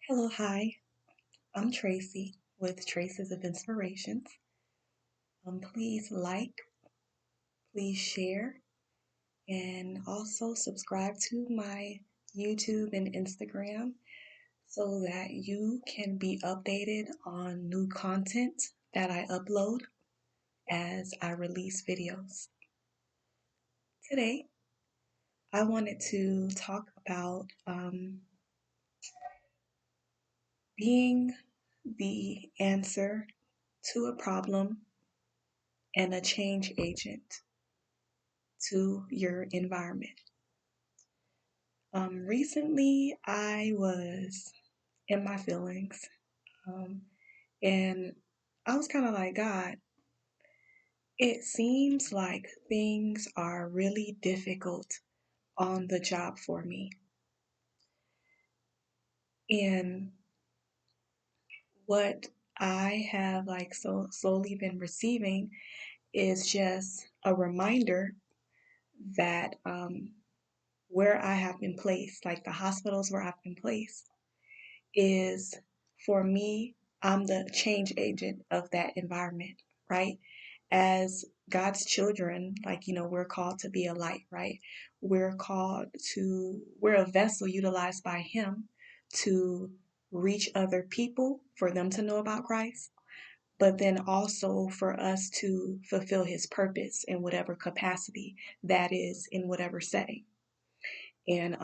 Hello, hi. I'm Tracy with Traces of Inspirations. Please like, please share, and also subscribe to my YouTube and Instagram so that you can be updated on new content that I upload as I release videos. Today, I wanted to talk about being the answer to a problem and a change agent to your environment. Recently, I was in my feelings, um, and I was kind of like, God, it seems like things are really difficult on the job for me. And what I have so slowly been receiving is just a reminder that where I have been placed, like the hospitals where I've been placed, is for me, I'm the change agent of that environment, right? As God's children, we're called to be a light, right? We're a vessel utilized by Him to reach other people, for them to know about Christ, but then also for us to fulfill His purpose in whatever capacity that is, in whatever setting. And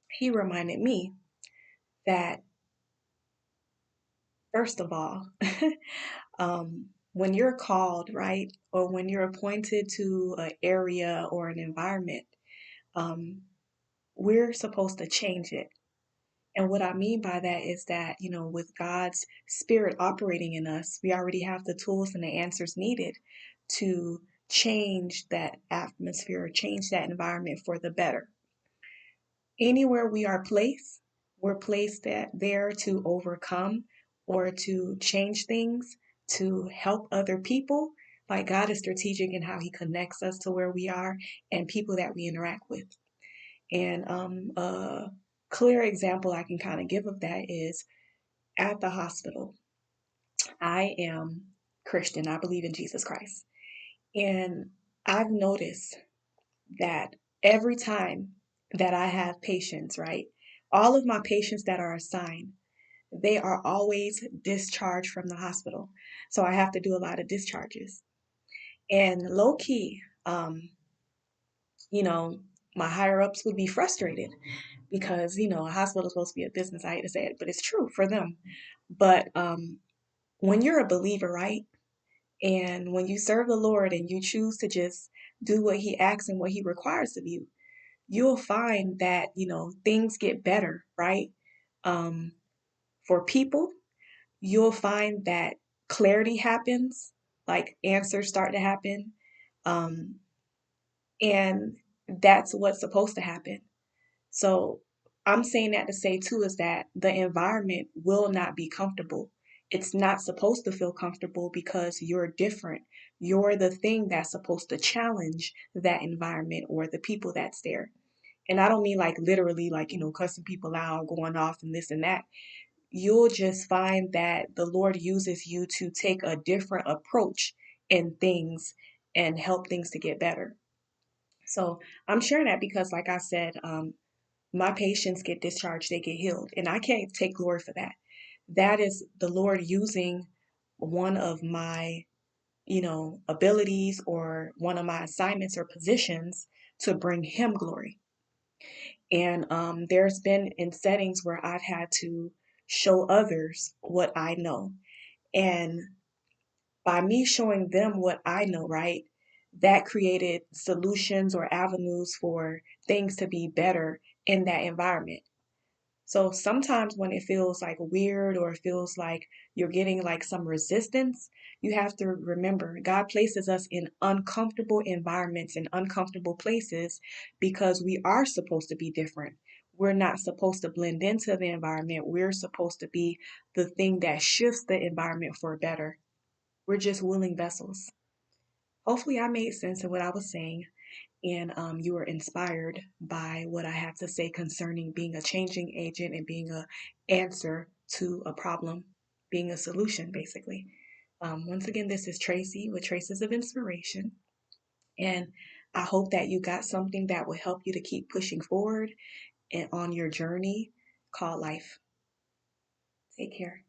He reminded me that, first of all, when you're called, right, or when you're appointed to an area or an environment, um, we're supposed to change it. And what I mean by that is that, with God's Spirit operating in us, we already have the tools and the answers needed to change that atmosphere, change that environment for the better. Anywhere we are placed, we're placed there to overcome or to change things, to help other people. Like, God is strategic in how He connects us to where we are and people that we interact with. And a clear example I can kind of give of that is at the hospital. I am Christian. I believe in Jesus Christ. And I've noticed that every time that I have patients, right, all of my patients that are assigned, they are always discharged from the hospital. So I have to do a lot of discharges. And low key, you know, my higher ups would be frustrated because, a hospital is supposed to be a business. I hate to say it, but it's true for them. But when you're a believer, right, and when you serve the Lord and you choose to just do what He asks and what He requires of you, you'll find that, things get better, right? Um, for people, you'll find that clarity happens, like answers start to happen. Um, and that's what's supposed to happen. So I'm saying that to say too is that the environment will not be comfortable. It's not supposed to feel comfortable because you're different. You're the thing that's supposed to challenge that environment or the people that's there. And I don't mean like literally like, cussing people out, going off and this and that. You'll just find that the Lord uses you to take a different approach in things and help things to get better. So I'm sharing that because, like I said, my patients get discharged, they get healed, and I can't take glory for that. That is the Lord using one of my, abilities or one of my assignments or positions to bring Him glory. And there's been in settings where I've had to show others what I know. And by me showing them what I know, right, that created solutions or avenues for things to be better in that environment. So sometimes when it feels like weird or it feels like you're getting like some resistance, you have to remember God places us in uncomfortable environments and uncomfortable places because we are supposed to be different. We're not supposed to blend into the environment. We're supposed to be the thing that shifts the environment for better. We're just willing vessels. Hopefully, I made sense of what I was saying. and you were inspired by what I had to say concerning being a changing agent and being a answer to a problem, being a solution, basically. Once again, this is Tracy with Traces of Inspiration, and I hope that you got something that will help you to keep pushing forward and on your journey called life. Take care.